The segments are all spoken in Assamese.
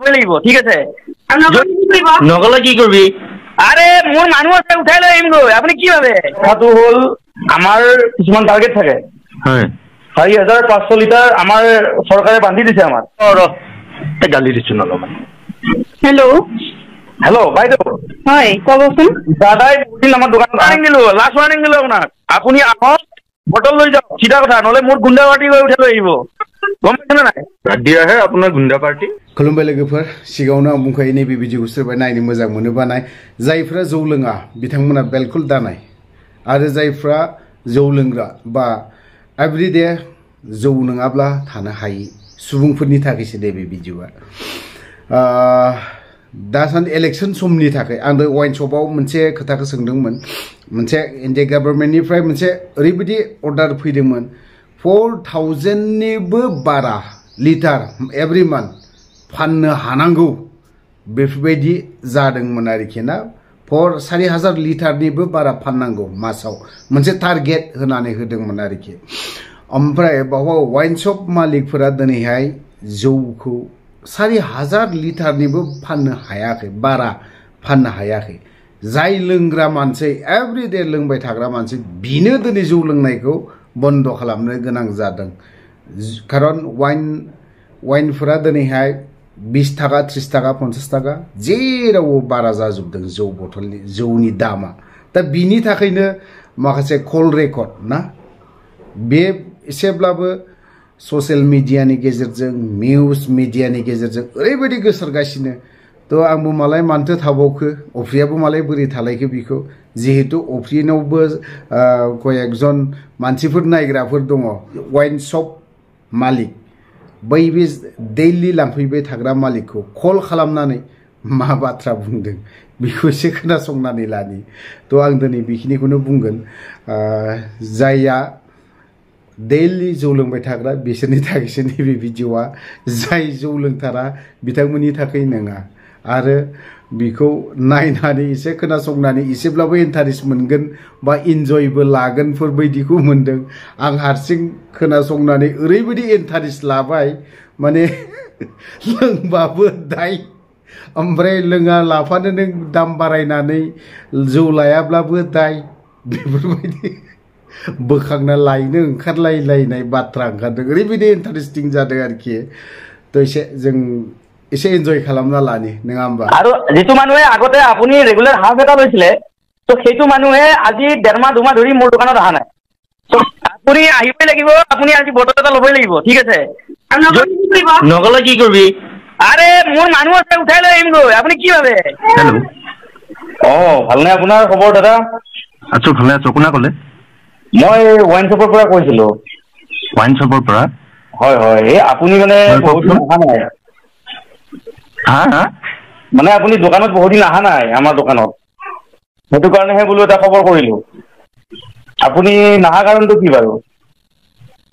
লাগিব ঠিক আছে নগলে কি কৰিবি আৰে মোৰ মানুহ আছে উঠাই লৈ আহিম গৈ আপুনি কি ভাবে কথাটো হ'ল আমাৰ কিছুমান টাৰ্গেট থাকে হয় 4500 লিটাৰ আমাৰ চৰকাৰে বান্ধি দিছে আমাৰ গালি দিছো নল'বা হেল্ল' বাইদেউ হয় ক'বচোন দাদাই বহুদিন আমাৰ দোকানত ৱাৰ্নিং দিলো লাষ্ট ৱাৰ্নিং দিলো আপোনাক আপুনি আহক বটল লৈ যাওক চিধা কথা নহ'লে মোৰ গুণ্ডা পাৰ্টি গৈ উঠাই লৈ আহিব গম পাইছেনে নাই দিয়াহে আপোনাৰ গুণ্ডা পাৰ্টি खुलुमबाय लोगोफोर सिगाङावनो आं बुंखायो नैबे भिडिअखौ सोरबा नायनो मोजां मोनोबा नाय जायफ्रा जौ लोङा बिथांमोना बेलकुल दानाय आरो जायफ्रा जौ लोंग्रा बा एभरिडे जौ नङाब्ला थानो हायै सुबुंफोरनि थाखायसो नैबे भिडिअआ दासान्दि इलेक्सन समनि थाखाय आं दा वाइन शपआव मोनसे खोथाखौ सोंदोंमोन मोनसे इन्डिया गभर्नमेन्टनिफ्राय मोनसे ओरैबायदि अर्डार फैदोंमोन 4000 निबो बारा लिटार एभरि मान्थ फाननो हानांगौ बेफोरबायदि जादोंमोन आरोखि ना 4000 लिटारनिबो बारा फाननांगौ मासाव मोनसे टारगेट होनानै होदोंमोन आरोखि ओमफ्राय बावहा वाइन शप मालिकफोरा दिनैहाय जौखौ 4000 लिटारनिबो फाननो हायाखै बारा फाननो हायाखै जाय लोंग्रा मानसि एभरिडे लोंबाय थाग्रा मानसि बिनो दिनै जौ लोंनायखौ बन्द खालामनो गोनां जादों खारन वाइनफोरा दिनैहाय 20 टाका 30 टाका 50 टाका जेरावबो बारा जाजोबदों जौ बथलनि जौनि दामा दा बिनि थाखायनो माखासे कल रेकर्ड ना बे एसेब्लाबो ससियेल मिडियानि गेजेरजों निउज मिडियानि गेजेरजों ओरैबायदि गोसारगासिनो तो आंबो मालाय मानथो थाबावखो अफ्रियाबो मालाय बोरै थालायखो बिखौ जिहेतु अफ्रिनावबो कयेकजन मानसिफोर नायग्राफोर दङ वाइन शप मालिक बै बे दैलि लांफैबाय थाग्रा मालिकखौ कल खालामनानै मा बाथ्रा बुंदों बेखौ एसे खोनासंनानै लानि तो आं दिनै बेखिनिखौनो बुंगोन जायया दैलि जौ लोंबाय थाग्रा बिसोरनि थाखायसो नैबे भिडिअआ जाय जौ लोंथारा बिथांमोननि थाखाय नङा आरो बिखौ नायनानै एसे खोनासंनानै एसेब्लाबो इन्टारेस्ट मोनगोन बा इन्जयबो लागोनफोर बायदिखौ मोनदों आं हारसिं खोनासंनानै ओरैबायदि इन्टारेस्ट लाबाय माने लोंबाबो दाय ओमफ्राय लोङा लाफानो नों दाम बारायनानै जौ लायाब्लाबो दाय बेफोरबायदि बोखांना लायनो ओंखारलायलायनाय बाथ्रा ओंखारदों ओरैबायदि इन्टारेस्टिं जादों आरोखि तो जों एसे एन्जय खालामना लानि नङा होमबा আৰু যেটো মানুহে আগতে আপুনি ৰেগুলাৰ হাফ এটা লৈছিলে তো সেইটো মানুহে আজি 1.5 মাহ 2 মাহ ধৰি মোৰ দোকানত অহা নাই তো আপুনি আহিবই লাগিব আপুনি আজি বটল এটা ল'বই লাগিব ঠিক আছে নগলে কি কৰিবি আৰে মোৰ মানুহ আছে উঠাই লৈ আহিম গৈ আপুনি কি ভাবে হেল্ল' ভালনে আপোনাৰ খবৰ দাদা আছো ভালে আছো কোনে ক'লে মই ওয়াইন শপৰ পৰা কৈছিলো ওয়াইন শপৰ পৰা হয় হয় এই আপুনি মানে বহুত দিন অহা নাই হা মানে আপুনি দোকানত বহুত দিন অহা নাই আমাৰ দোকানত সেইটো কাৰণেহে বোলো এটা খবৰ কৰিলো আপুনি নাহা কাৰণটো কি বাৰু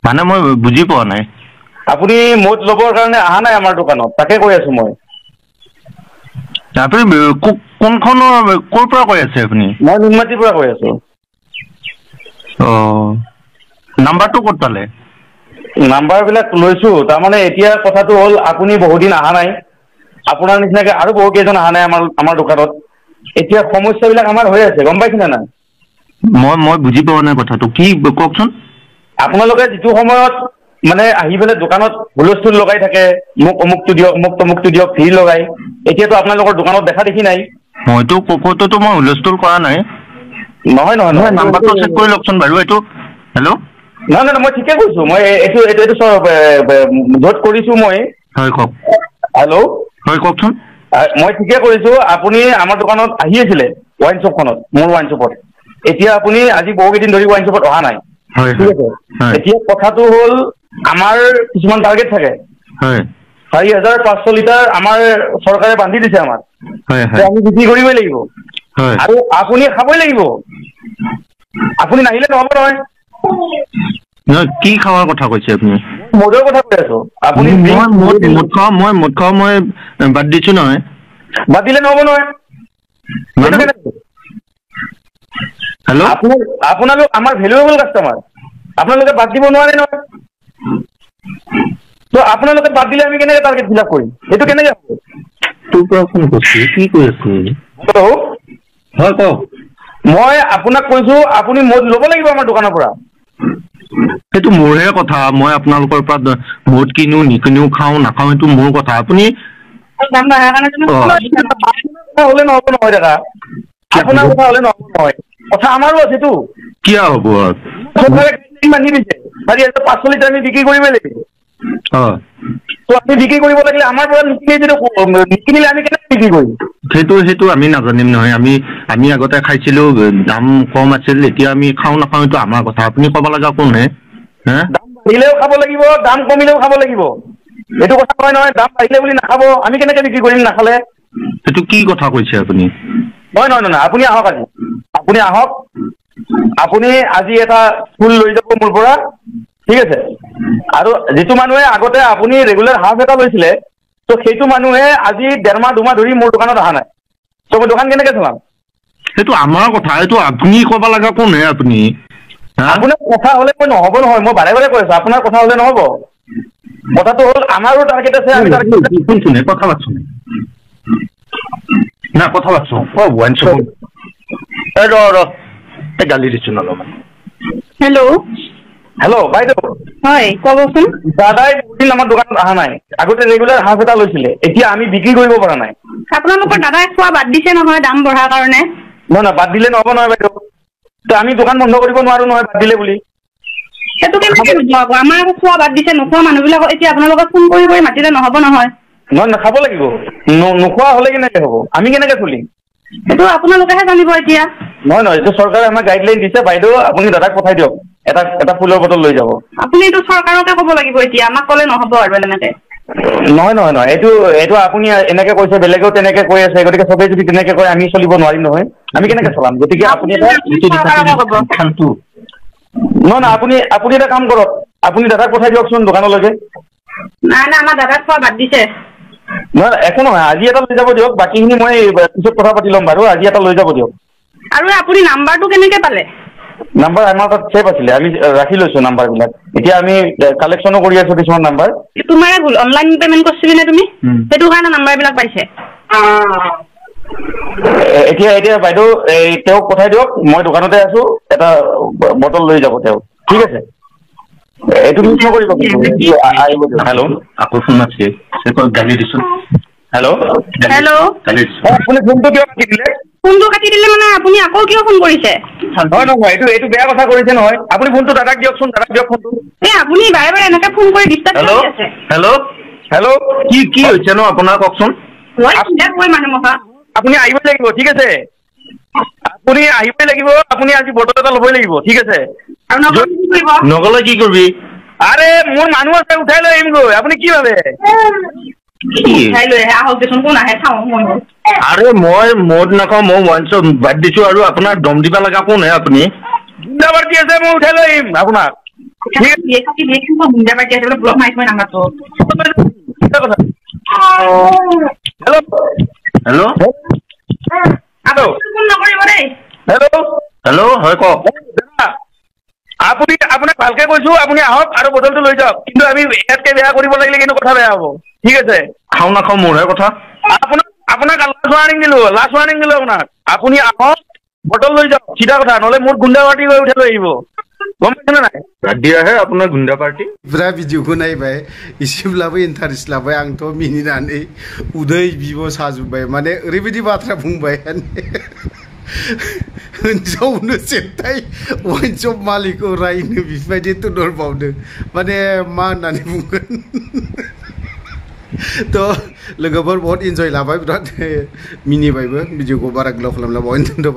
মানে মই বুজি পোৱা নাই আপুনি মদ ল'বৰ কাৰণে অহা নাই আমাৰ দোকানত তাকে কৈ আছো মই আপুনি কোনখনৰ ক'ৰ পৰা কৈ আছে আপুনি মই নুনমাটিৰ পৰা কৈ আছো নাম্বাৰটো ক'ত পালে নাম্বাৰবিলাক লৈছো তাৰমানে এতিয়া কথাটো হ'ল আপুনি বহুত দিন অহা নাই আপোনাৰ নিচিনাকে আৰু বহু কেইজন অহা নাই আমাৰ দোকানত এতিয়া সমস্যাবিলাক আমাৰ হৈ আছে গম পাইছেনে নাই মই বুজি পোৱা নাই কথাটো কি কওকচোন আপোনালোকে যিটো সময়ত মানে আহি পেলাই দোকানত হুলস্থুল লগাই থাকে মোক অমুকটো দিয়ক মোক তমুকটো দিয়ক ভিৰ লগাই এতিয়াতো আপোনালোকৰ দোকানত দেখা দেখি নাই মইতো ক'তো মই হুলস্থুল কৰা নাই নহয় নাম্বাৰটো চেক কৰি লওকচোন বাৰু এইটো হেল্ল' নহয় মই ঠিকে কৈছো মই এইটো য'ত কৰিছো মই হয় কওক হেল্ল' হয় কওকচোন মই ঠিকে কৰিছো আপুনি আমাৰ দোকানত আহি আছিলে ওয়াইন শ্বপখনত মোৰ ওয়াইন শ্বপত এতিয়া আপুনি আজি বহু কেইদিন ধৰি ওয়াইন শ্বপত অহা নাই ঠিক আছে এতিয়া কথাটো হ'ল আমাৰ কিছুমান টাৰ্গেট থাকে 4500 লিটাৰ আমাৰ চৰকাৰে বান্ধি দিছে আমাৰ আমি বিক্ৰী কৰিবই লাগিব আৰু আপুনি খাবই লাগিব আপুনি নাহিলে নহ'ব নহয় কি খাৱাৰ কথা কৈছে আপুনি মদৰ কথা কৈ আছো আপুনি মদ খাওঁ মই বাদ দিছো নহয় বাদ দিলে নহ'ব নহয় হেল্ল' আপোনালোক আমাৰ ভেলুৱেবল কাষ্টমাৰ আপোনালোকে বাদ দিব নোৱাৰে নহয় তো আপোনালোকে বাদ দিলে আমি কেনেকৈ টাৰ্গেট ফিল আপ কৰিম এইটো কেনেকৈ হ'ব তোৰ পৰা ফোন কৰিছে কি কৈ আছে হয় কওক মই আপোনাক কৈছো আপুনি মদ ল'ব লাগিব আমাৰ দোকানৰ পৰা সেইটো মোৰহে কথা মই আপোনালোকৰ পৰা মদ কিনো নিকিনো খাওঁ নাখাওঁ সেইটো মোৰ কথা আপুনি হ'লে নহ'ব নহয় দাদা আপোনাৰ কথা হ'লে নহ'ব নহয় কথা আমাৰো আছেতো কিয় হ'ব বান্ধি দিছে 4,500 লিটাৰ আমি বিক্ৰী কৰিবই লাগিব তো আমি বিক্ৰী কৰিব লাগিলে আমাৰ পৰা নিকিনিলে আমি কেনেকৈ বিক্ৰী কৰিম সেইটো আমি নাজানিম নহয় আমি আগতে খাইছিলো দাম কম আছিল এতিয়া আমি খাওঁ নাখাওঁ এইটো আমাৰ কথা আপুনি ক'ব লগা কোনে দাম বাঢ়িলেও খাব লাগিব দাম কমিলেও খাব লাগিব এইটো কথা কয় নহয় দাম বাঢ়িলে বুলি নাখাব আমি কেনেকৈ বিক্ৰী কৰিম নাখালে সেইটো কি কথা কৈছে আপুনি নহয় আপুনি আহক আপুনি আজি এটা ফুল লৈ যাব মোৰ পৰা ঠিক আছে আৰু যিটো মানুহে আগতে আপুনি ৰেগুলাৰ হাফ এটা লৈছিলে তো সেইটো মানুহে আজি 1.5 মাহ 2 মাহ ধৰি মোৰ দোকানত অহা নাই তো মই দোকান কেনেকৈ চলাম সেইটো আমাৰ কথা এইটো আপুনি ক'ব লগা কোনে আপুনি আপোনাৰ কথা হ'লে মই নহ'ব নহয় মই বাৰে বাৰে কৈ আছো আপোনাৰ কথা হ'লে নহ'ব কথাটো হ'ল আমাৰো টাৰ্গেট আছে আমি শুনে কথা পাতছোন না কথা পাতছো ওৱান শ্বপ গালি দিছো অলপমান হেল্ল' বাইদেউ হয় ক'বচোন দাদাই বহুদিন আমাৰ দোকানত অহা নাই আগতে ৰেগুলাৰ হাফ এটা লৈছিলে এতিয়া আমি বিক্ৰী কৰিব পৰা নাই আপোনালোকৰ দাদাই খোৱা বাদ দিছে নহয় দাম বঢ়াৰ কাৰণে নহয় বাদ দিলে নহ'ব নহয় বাইদেউ তো আমি দোকান বন্ধ কৰিব নোৱাৰো নহয় বাদ দিলে বুলি সেইটো কেনেকৈ নহ'ব আমাৰ খোৱা বাদ দিছে নোখোৱা মানুহবিলাকক এতিয়া আপোনালোকক ফোন কৰি মাতিলে নহ'ব নহয় খাব লাগিব নোখোৱা হ'লে কেনেকৈ হ'ব আমি কেনেকৈ চলিম সেইটো আপোনালোকেহে জানিব এতিয়া নহয় এইটো চৰকাৰে আমাক গাইডলাইন দিছে বাইদেউ আপুনি দাদাক পঠাই দিয়ক এটা ফুলৰ বটল লৈ যাব আপুনি এইটো চৰকাৰকে ক'ব লাগিব এতিয়া আমাক ক'লে নহ'ব আৰু এনেকৈ নহয় এইটো আপুনি এনেকৈ কৈছে বেলেগেও তেনেকৈ কৈ আছে গতিকে চবেই যদি তেনেকৈ কয় আমি চলিব নোৱাৰিম নহয় আমি কেনেকৈ চলাম গতিকে আপুনি আপুনি এটা কাম কৰক আপুনি দাদাক পঠাই দিয়কচোন দোকানলৈকে নাই আমাৰ দাদাক খোৱা বাদ দিছে নহয় একো নহয় আজি এটা লৈ যাব দিয়ক বাকীখিনি মই পিছত কথা পাতি ল'ম বাৰু আজি এটা লৈ যাব দিয়ক আৰু আপুনি নাম্বাৰটো কেনেকৈ পালে নাম্বাৰ আমাৰ তাত ছেভ আছিলে আমি ৰাখি লৈছোঁ নাম্বাৰবিলাক এতিয়া আমি কালেকশ্যনো কৰি আছোঁ কিছুমান নাম্বাৰ তোমাৰে ভুল অনলাইন পে'মেণ্ট কৰিছিলি নে তুমি সেইটো কাৰণে নাম্বাৰবিলাক পাইছে এতিয়া বাইদেউ তেওঁক পঠাই দিয়ক মই দোকানতে আছোঁ এটা বটল লৈ যাব তেওঁ ঠিক আছে এইটো মিছ নকৰিব আহিব দিয়ক হেল্ল' আকৌ ফোন আছে গালি দিছো হেল্ল' আপুনি ফোনটো কিয় কাটি দিলে ফোনটো কাটি দিলে মানে আপুনি আকৌ কিয় ফোন কৰিছে নহয় এইটো বেয়া কথা কৰিছে নহয় আপুনি ফোনটো দাদাক দিয়কচোন দাদাক দিয়ক ফোনটো আপুনি বাৰে বাৰে এনেকৈ ফোন কৰি ডিষ্টাৰ্ব কৰি আছে হেল্ল' কি হৈছে ন আপোনাৰ কওকচোন আপুনি আহিবই লাগিব ঠিক আছে আপুনি আহিবই লাগিব আপুনি আজি বটল এটা ল'বই লাগিব ঠিক আছে নগ'লে কি কৰিবি আৰে মোৰ মানুহ আছে উঠাই লৈ আহিমগৈ আপুনি কি ভাবে আৰে মই মদ নাখাওঁ মই ওৱান শ্বপ বাদ দিছো আৰু আপোনাক দম দিব লগা কোন হে আপুনি গুণ্ডাবাৰ্তি আছে মই উঠাই লৈ আহিম আপোনাক হেল্ল' হয় কওক আপোনাক ভালকে কৈছো আপুনি আহক আৰু বটলটো লৈ যাওক কিন্তু আমি ইয়াতকে বেয়া কৰিব লাগিলে কিন্তু কথা বেয়া হ'ব ঠিক আছে খাওঁ নাখাওঁ মোৰহে কথা আপোনাক লাষ্ট ৱাৰ্ণিং দিলো আপোনাক আপুনি আহক বটল লৈ যাওক চিধা কথা নহ'লে মোৰ গুণ্ডা পাৰ্টি হৈ উঠাই লৈ আহিব গম पाइছেনে নাই दियाহে আপোনাৰ গুন্ডা পাৰ্টি ब्रा भिडिअखौ नायबाय इसेब्लाबो इन्टारेस्ट लाबाय आंथ' मिनिनानै उदै बिब' साजुबाय माने ओरैबायदि बाथ्रा बुंबाय हिन्जावनो सेन्थाय वाइन शप मालिकखौ रायनो बेफोरबायदि थुनहरबावदों माने मा होननानै बुंगोन थ' लोगोफोर बहुत इन्जय लाबाय बिराद मिनिबायबो भिडिअखौ बारा गोलाव खालामला बावनो दोनथ'बाय